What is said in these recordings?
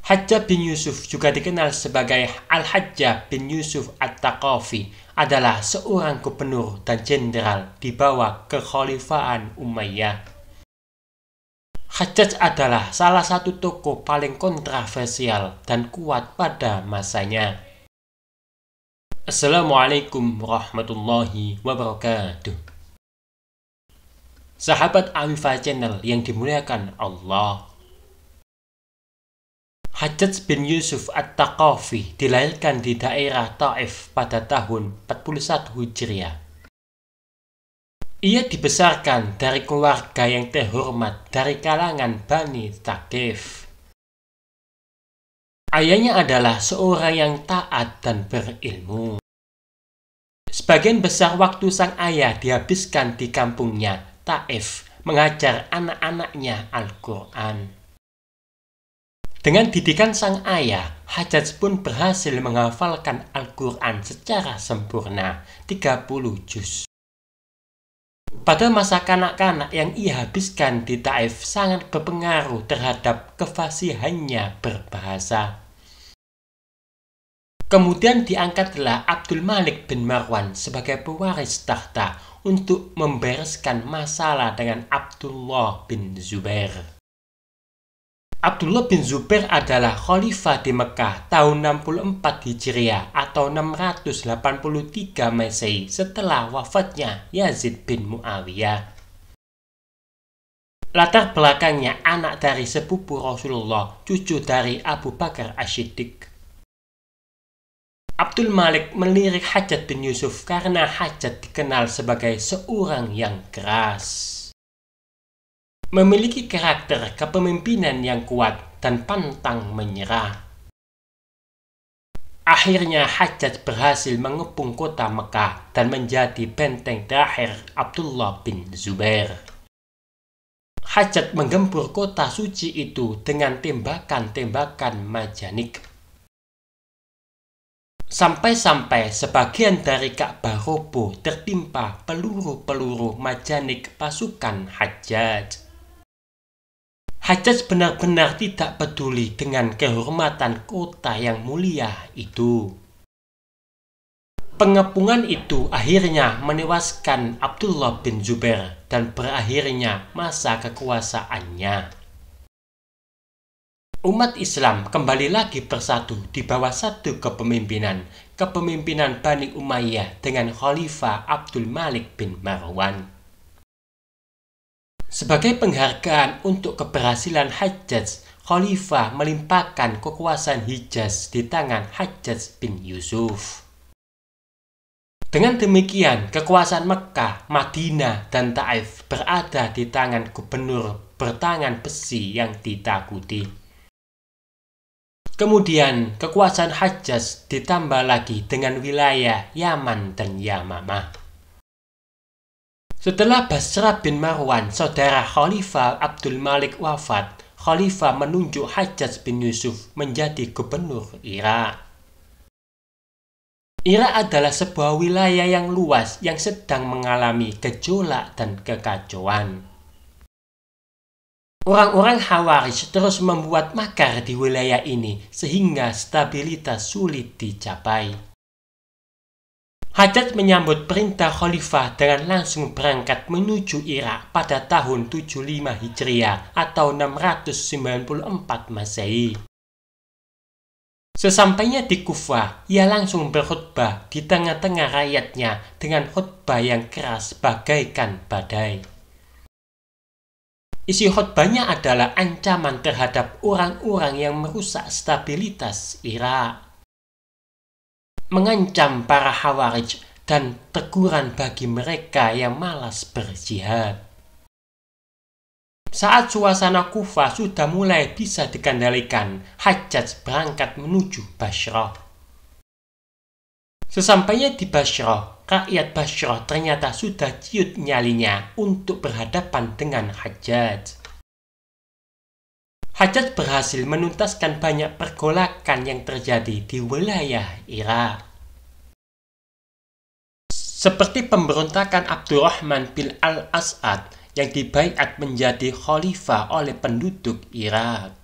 Hajjaj bin Yusuf, juga dikenal sebagai Al-Hajjaj bin Yusuf At-Thaqafi, adalah seorang gubernur dan jenderal di bawah kekhalifahan Umayyah. Hajjaj adalah salah satu tokoh paling kontroversial dan kuat pada masanya. Assalamualaikum warahmatullahi wabarakatuh. Sahabat Awifa Channel yang dimuliakan Allah. Hajjaj bin Yusuf At-Thaqafi dilahirkan di daerah Taif pada tahun 41 Hijriah. Ia dibesarkan dari keluarga yang terhormat dari kalangan Bani Thaqif. Ayahnya adalah seorang yang taat dan berilmu. Sebagian besar waktu sang ayah dihabiskan di kampungnya, Taif, mengajar anak-anaknya Al-Quran. Dengan didikan sang ayah, Hajjaj pun berhasil menghafalkan Al-Quran secara sempurna, 30 juz. Pada masa kanak-kanak yang ia habiskan di Taif sangat berpengaruh terhadap kefasihannya berbahasa. Kemudian diangkatlah Abdul Malik bin Marwan sebagai pewaris tahta untuk membereskan masalah dengan Abdullah bin Zubair. Abdullah bin Zubair adalah khalifah di Mekah tahun 64 Hijriah atau 683 Masehi setelah wafatnya Yazid bin Muawiyah. Latar belakangnya anak dari sepupu Rasulullah, cucu dari Abu Bakar As-Siddiq. Abdul Malik melirik Hajjaj bin Yusuf karena Hajjaj dikenal sebagai seorang yang keras. Memiliki karakter kepemimpinan yang kuat dan pantang menyerah. Akhirnya Hajjaj berhasil mengepung kota Mekah dan menjadi benteng terakhir Abdullah bin Zubair. Hajjaj menggempur kota suci itu dengan tembakan-tembakan majanik. Sampai-sampai sebagian dari Ka'bah roboh tertimpa peluru-peluru majanik pasukan Hajjaj. Hajjaj benar-benar tidak peduli dengan kehormatan kota yang mulia itu. Pengepungan itu akhirnya menewaskan Abdullah bin Zubair dan berakhirnya masa kekuasaannya. Umat Islam kembali lagi bersatu di bawah satu kepemimpinan Bani Umayyah dengan Khalifah Abdul Malik bin Marwan. Sebagai penghargaan untuk keberhasilan Hajjaj, Khalifah melimpahkan kekuasaan Hijaz di tangan Hajjaj bin Yusuf. Dengan demikian, kekuasaan Mekah, Madinah, dan Taif berada di tangan gubernur bertangan besi yang ditakuti. Kemudian, kekuasaan Hajjaj ditambah lagi dengan wilayah Yaman dan Yamamah. Setelah Basrah bin Marwan, saudara Khalifah Abdul Malik wafat, Khalifah menunjuk Hajjaj bin Yusuf menjadi gubernur Irak. Irak adalah sebuah wilayah yang luas yang sedang mengalami gejolak dan kekacauan. Orang-orang Khawarij terus membuat makar di wilayah ini sehingga stabilitas sulit dicapai. Hajjaj menyambut perintah Khalifah dengan langsung berangkat menuju Irak pada tahun 75 Hijriah atau 694 Masehi. Sesampainya di Kufah, ia langsung berkhutbah di tengah-tengah rakyatnya dengan khutbah yang keras bagaikan badai. Isi khutbahnya adalah ancaman terhadap orang-orang yang merusak stabilitas Irak, mengancam para Khawarij dan teguran bagi mereka yang malas berjihad. Saat suasana Kufah sudah mulai bisa dikendalikan, Hajjaj berangkat menuju Basrah. Sesampainya di Basrah, rakyat Basrah ternyata sudah ciut nyalinya untuk berhadapan dengan Hajjaj. Hajjaj berhasil menuntaskan banyak pergolakan yang terjadi di wilayah Irak. Seperti pemberontakan Abdurrahman bin Al-As'ad yang dibaiat menjadi khalifah oleh penduduk Irak.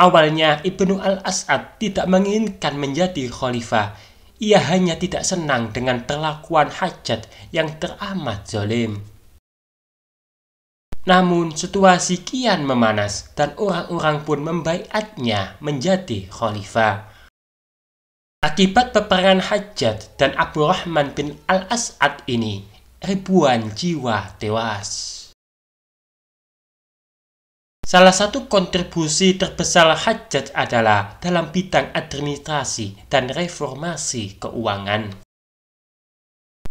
Awalnya Ibnu al-As'ad tidak menginginkan menjadi khalifah. Ia hanya tidak senang dengan perlakuan Hajjaj yang teramat zalim. Namun situasi kian memanas dan orang-orang pun membaiatnya menjadi khalifah. Akibat peperangan Hajjaj dan Abdurrahman bin al-As'ad ini, ribuan jiwa tewas. Salah satu kontribusi terbesar Hajjaj adalah dalam bidang administrasi dan reformasi keuangan.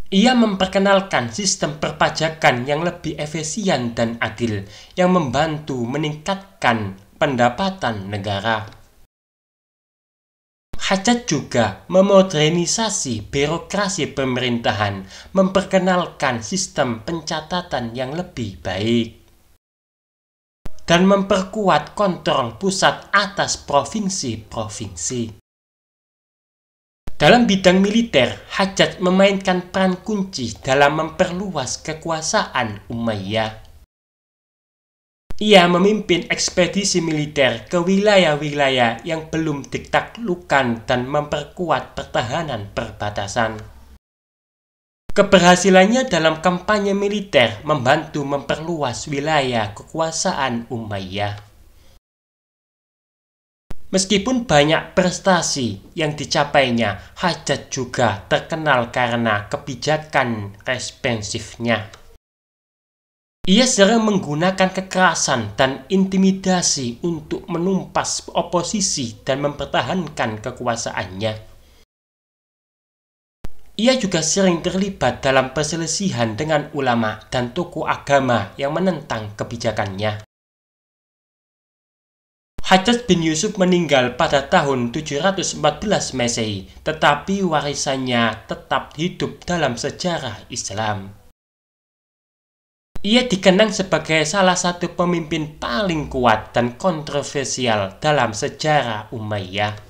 Ia memperkenalkan sistem perpajakan yang lebih efisien dan adil, yang membantu meningkatkan pendapatan negara. Hajjaj juga memodernisasi birokrasi pemerintahan, memperkenalkan sistem pencatatan yang lebih baik, dan memperkuat kontrol pusat atas provinsi-provinsi. Dalam bidang militer, Hajjaj memainkan peran kunci dalam memperluas kekuasaan Umayyah. Ia memimpin ekspedisi militer ke wilayah-wilayah yang belum ditaklukkan dan memperkuat pertahanan perbatasan. Keberhasilannya dalam kampanye militer membantu memperluas wilayah kekuasaan Umayyah. Meskipun banyak prestasi yang dicapainya, Hajjaj juga terkenal karena kebijakan respensifnya. Ia sering menggunakan kekerasan dan intimidasi untuk menumpas oposisi dan mempertahankan kekuasaannya. Ia juga sering terlibat dalam perselisihan dengan ulama dan tokoh agama yang menentang kebijakannya. Hajjaj bin Yusuf meninggal pada tahun 714 Masehi, tetapi warisannya tetap hidup dalam sejarah Islam. Ia dikenang sebagai salah satu pemimpin paling kuat dan kontroversial dalam sejarah Umayyah.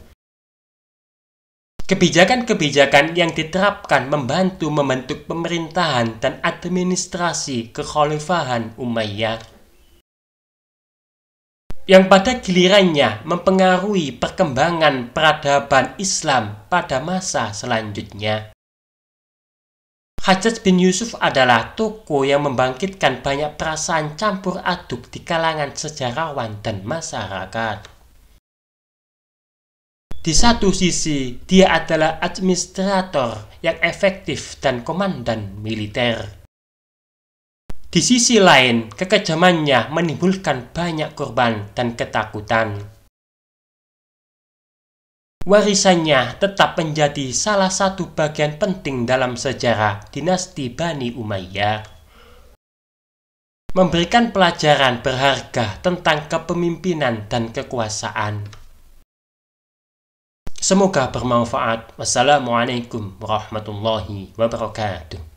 Kebijakan-kebijakan yang diterapkan membantu membentuk pemerintahan dan administrasi kekhalifahan Umayyah, yang pada gilirannya mempengaruhi perkembangan peradaban Islam pada masa selanjutnya. Hajjaj bin Yusuf adalah tokoh yang membangkitkan banyak perasaan campur aduk di kalangan sejarawan dan masyarakat. Di satu sisi, dia adalah administrator yang efektif dan komandan militer. Di sisi lain, kekejamannya menimbulkan banyak korban dan ketakutan. Warisannya tetap menjadi salah satu bagian penting dalam sejarah dinasti Bani Umayyah, memberikan pelajaran berharga tentang kepemimpinan dan kekuasaan. Semoga bermanfaat. Wassalamualaikum warahmatullahi wabarakatuh.